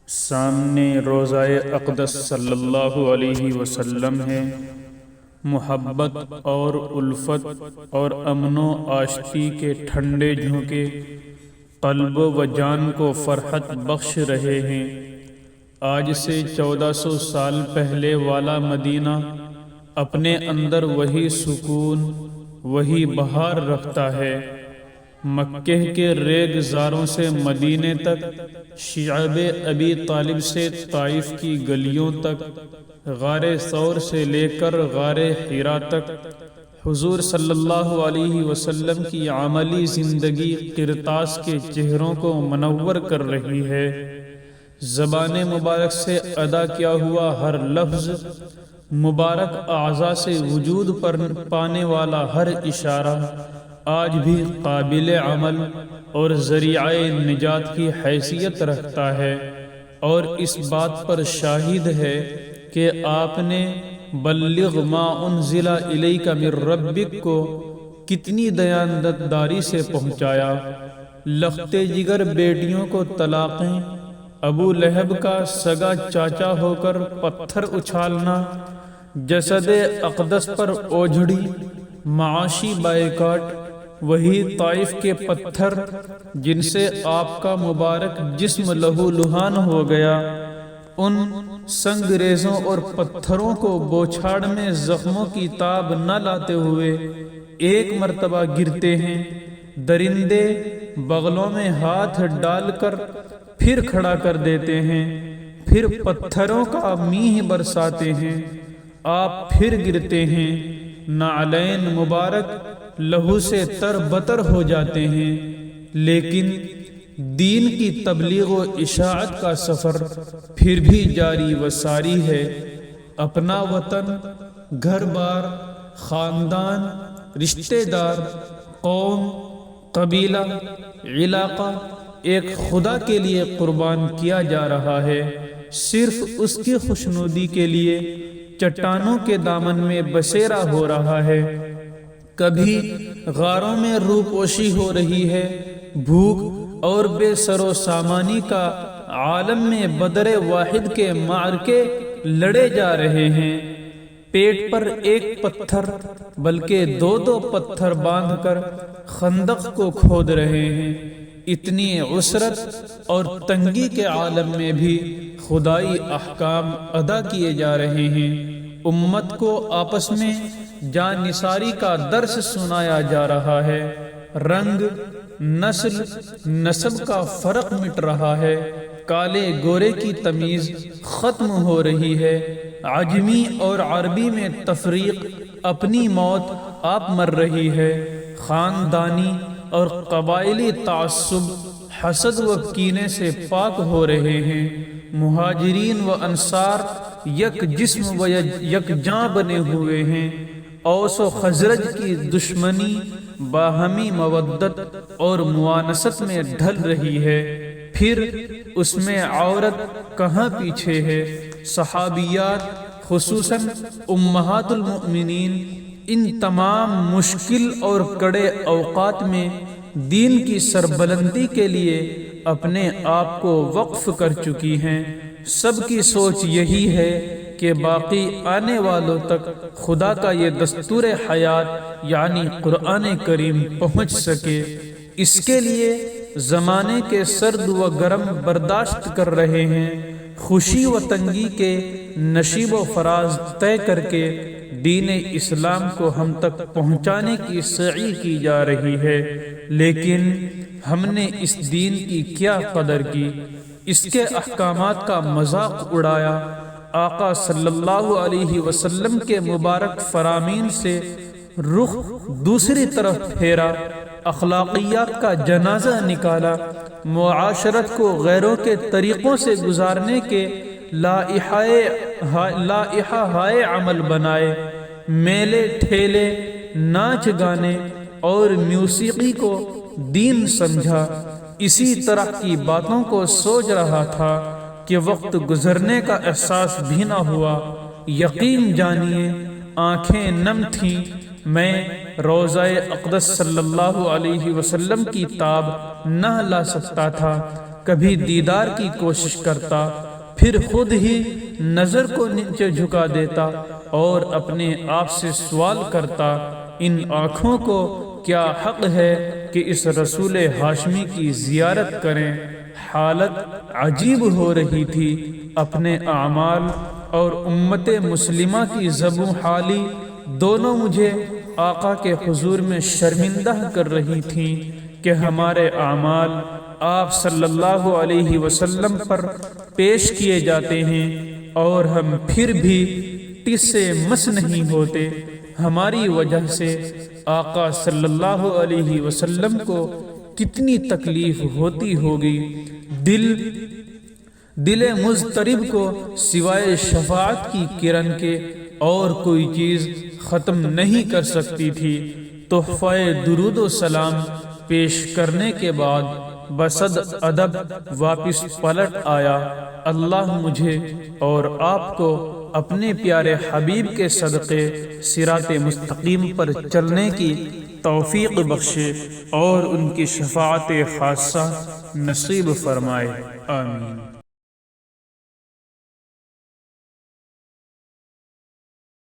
سامنے روضہ اقدس صلی اللہ علیہ وسلم ہے۔ محبت اور الفت اور امن و آشتی کے ٹھنڈے جھونکے قلب و جان کو فرحت بخش رہے ہیں۔ آج سے 1400 سال پہلے والا مدینہ اپنے اندر وہی سکون، وہی بہار رکھتا ہے۔ مکہ کے ریگزاروں سے مدینے تک، شعب ابی طالب سے طائف کی گلیوں تک، غار ثور سے لے کر غار حرا تک، حضور صلی اللہ علیہ وسلم کی عملی زندگی قرطاس کے چہروں کو منور کر رہی ہے۔ زبان مبارک سے ادا کیا ہوا ہر لفظ، مبارک اعضاء سے وجود پر پانے والا ہر اشارہ آج بھی قابل عمل اور ذریعہ نجات کی حیثیت رکھتا ہے، اور اس بات پر شاہد ہے کہ آپ نے بلغ ما انزل الیک من ربک کو کتنی دیانتداری سے پہنچایا۔ لختے جگر بیٹیوں کو طلاقیں، ابو لہب کا سگا چاچا ہو کر پتھر اچھالنا، جسد اقدس پر اوجھڑی، معاشی بائیکاٹ، وہی طائف کے پتھر جن سے آپ کا مبارک جسم لہو لہان ہو گیا، ان سنگریزوں اور پتھروں کو بوچھاڑ میں زخموں کی تاب نہ لاتے ہوئے ایک مرتبہ گرتے ہیں، درندے بغلوں میں ہاتھ ڈال کر پھر کھڑا کر دیتے ہیں، پھر پتھروں کا میہ برساتے ہیں، آپ پھر گرتے ہیں، نعلین مبارک لہو سے تر بتر ہو جاتے ہیں، لیکن دین کی تبلیغ و اشاعت کا سفر پھر بھی جاری و ساری ہے۔ اپنا وطن، گھر بار، خاندان، رشتہ دار، قوم، قبیلہ، علاقہ ایک خدا کے لیے قربان کیا جا رہا ہے، صرف اس کی خوشنودی کے لیے چٹانوں کے دامن میں بسیرا ہو رہا ہے۔ کبھی غاروں میں روپوشی ہو رہی ہے، بھوک اور بے سر و سامانی کا عالم میں بدر واحد کے معرکے لڑے جا رہے ہیں، پیٹ پر ایک پتھر بلکہ دو پتھر باندھ کر خندق کو کھود رہے ہیں۔ اتنی عسرت اور تنگی کے عالم میں بھی خدائی احکام ادا کیے جا رہے ہیں، امت کو آپس میں جان نثاری کا درس سنایا جا رہا ہے، رنگ، نسل، نسب کا فرق مٹ رہا ہے، کالے گورے کی تمیز ختم ہو رہی ہے، عجمی اور عربی میں تفریق اپنی موت آپ مر رہی ہے، خاندانی اور قبائلی تعصب، حسد و کینے سے پاک ہو رہے ہیں، مہاجرین و انصار یک جسم و یک جاں بنے ہوئے ہیں، اوس و خزرج کی دشمنی باہمی مودت اور موانست میں ڈھل رہی ہے، پھر اس میں عورت کہاں پیچھے ہے۔ صحابیات، خصوصاً امہات المؤمنین، ان تمام مشکل اور کڑے اوقات میں دین کی سربلندی کے لیے اپنے آپ کو وقف کر چکی ہیں۔ سب کی سوچ یہی ہے کہ باقی آنے والوں تک خدا کا یہ دستور حیات یعنی قرآن کریم پہنچ سکے۔ اس کے لیے زمانے کے سرد و گرم برداشت کر رہے ہیں، خوشی و تنگی کے نشیب و فراز طے کر کے دین اسلام کو ہم تک پہنچانے کی سعی کی جا رہی ہے، لیکن ہم نے اس دین کی کیا قدر کی، اس کے احکامات کا مذاق اڑایا، آقا صلی اللہ علیہ وسلم کے مبارک فرامین سے رخ دوسری طرف پھیرا، اخلاقیات کا جنازہ نکالا، معاشرت کو غیروں کے طریقوں سے گزارنے کے لائحہ ہائے عمل بنائے، میلے ٹھیلے، ناچ گانے اور موسیقی کو دین سمجھا۔ اسی طرح کی باتوں کو سوچ رہا تھا کہ وقت گزرنے کا احساس بھی نہ ہوا۔ یقین جانیے آنکھیں نم تھیں، میں روضہ اقدس صلی اللہ علیہ وسلم کی تاب نہ لا سکتا تھا، کبھی دیدار کی کوشش کرتا، پھر خود ہی نظر کو نیچے جھکا دیتا اور اپنے آپ سے سوال کرتا، ان آنکھوں کو کیا حق ہے کہ اس رسول ہاشمی کی زیارت کریں؟ حالت عجیب ہو رہی تھی۔ اپنے اعمال اور امت مسلمہ کی زبوں حالی دونوں مجھے آقا کے حضور میں شرمندہ کر رہی تھیں کہ ہمارے اعمال آپ صلی اللہ علیہ وسلم پر پیش کیے جاتے ہیں اور ہم پھر بھی ٹس سے مس نہیں ہوتے۔ ہماری وجہ سے آقا صلی اللہ علیہ وسلم کو کتنی تکلیف ہوتی ہوگی۔ دل مضطرب کو سوائے شفاعت کی کرن کے اور کوئی چیز ختم نہیں کر سکتی تھی۔ تحفہ درود و سلام پیش کرنے کے بعد بصد ادب واپس پلٹ آیا۔ اللہ مجھے اور آپ کو اپنے پیارے حبیب کے صدقے صراط مستقیم پر چلنے کی توفیق بخشے اور ان کی شفاعت خاصہ نصیب فرمائے، آمین۔